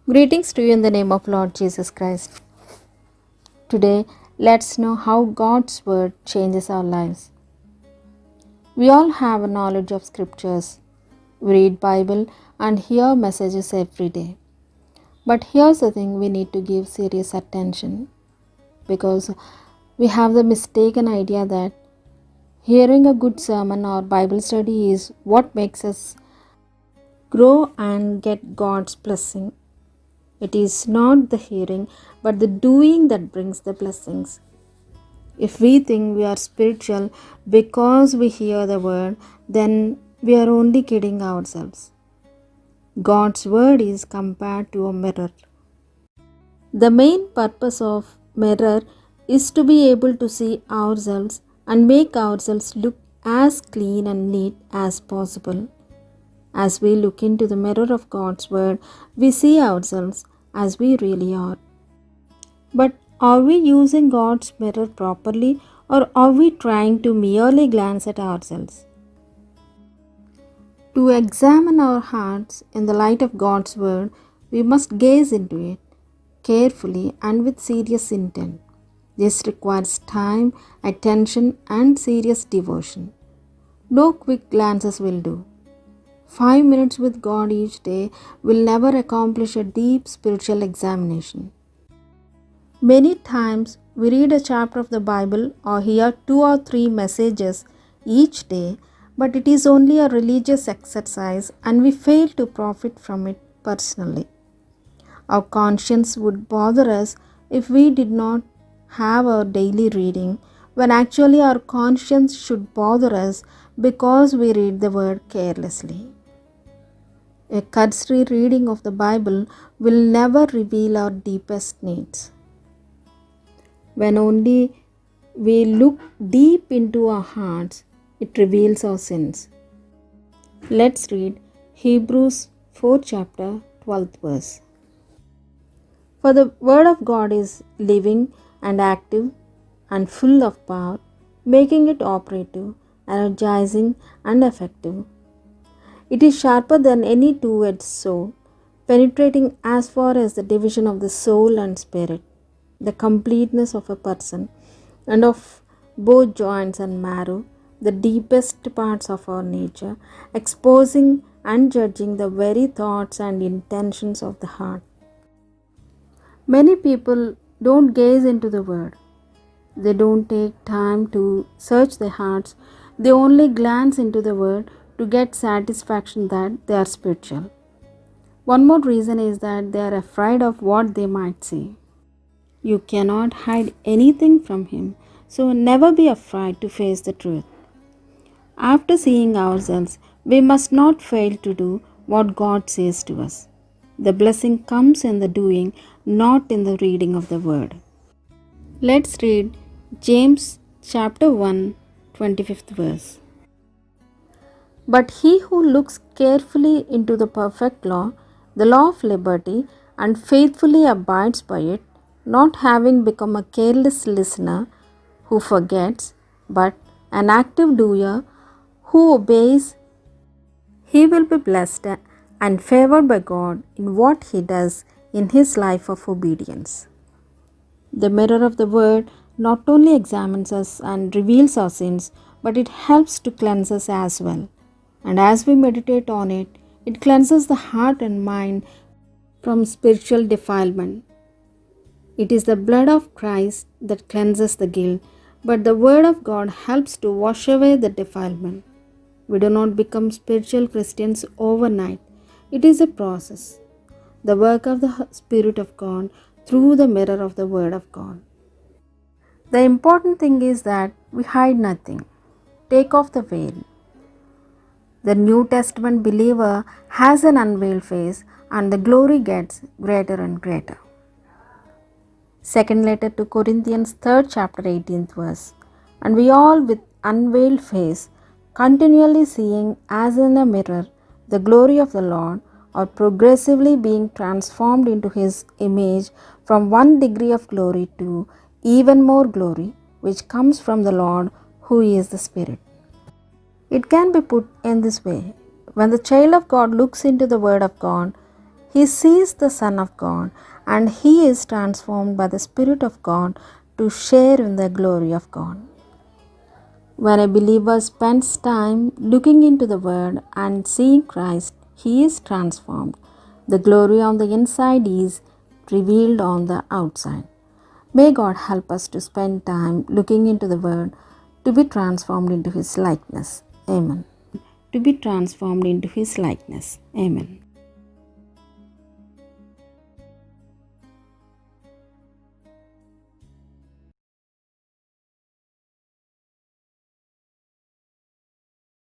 Greetings to you in the name of Lord Jesus Christ. Today, let's know how God's Word changes our lives. We all have a knowledge of scriptures. We read Bible and hear messages every day. But here's the thing, we need to give serious attention because we have the mistaken idea that hearing a good sermon or Bible study is what makes us grow and get God's blessing. It is not the hearing, but the doing that brings the blessings. If we think we are spiritual because we hear the word, then we are only kidding ourselves. God's word is compared to a mirror. The main purpose of mirror is to be able to see ourselves and make ourselves look as clean and neat as possible. As we look into the mirror of God's word, we see ourselves as we really are. But are we using God's mirror properly, or are we trying to merely glance at ourselves? To examine our hearts in the light of God's word, we must gaze into it carefully and with serious intent. This requires time, attention, and serious devotion. No quick glances will do. 5 minutes with God each day will never accomplish a deep spiritual examination. Many times we read a chapter of the Bible or hear 2 or 3 messages each day, but it is only a religious exercise and we fail to profit from it personally. Our conscience would bother us if we did not have our daily reading, when actually our conscience should bother us because we read the word carelessly. A cursory reading of the Bible will never reveal our deepest needs. When only we look deep into our hearts, it reveals our sins. Let's read Hebrews 4 chapter 12th verse. For the word of God is living and active and full of power, making it operative, energizing and effective. It is sharper than any two-edged sword, penetrating as far as the division of the soul and spirit, the completeness of a person, and of both joints and marrow, the deepest parts of our nature, exposing and judging the very thoughts and intentions of the heart. Many people don't gaze into the word. They don't take time to search their hearts. They only glance into the word to get satisfaction that they are spiritual. One more reason is that they are afraid of what they might see. You cannot hide anything from Him, so never be afraid to face the truth. After seeing ourselves, we must not fail to do what God says to us. The blessing comes in the doing, not in the reading of the word. Let's read James chapter 1, 25th verse. But he who looks carefully into the perfect law, the law of liberty, and faithfully abides by it, not having become a careless listener who forgets, but an active doer who obeys, he will be blessed and favored by God in what he does in his life of obedience. The mirror of the word not only examines us and reveals our sins, but it helps to cleanse us as well. And as we meditate on it, it cleanses the heart and mind from spiritual defilement. It is the blood of Christ that cleanses the guilt, but the word of God helps to wash away the defilement. We do not become spiritual Christians overnight. It is a process, the work of the Spirit of God through the mirror of the Word of God. The important thing is that we hide nothing. Take off the veil. The New Testament believer has an unveiled face and the glory gets greater and greater. Second letter to Corinthians 3rd chapter 18th verse. And we all with unveiled face, continually seeing as in a mirror the glory of the Lord, are progressively being transformed into His image from one degree of glory to even more glory, which comes from the Lord who is the Spirit. It can be put in this way. When the child of God looks into the Word of God, He sees the Son of God and he is transformed by the Spirit of God to share in the glory of God. When a believer spends time looking into the Word and seeing Christ, he is transformed. The glory on the inside is revealed on the outside. May God help us to spend time looking into the Word to be transformed into His likeness. Amen. To be transformed into His likeness. Amen.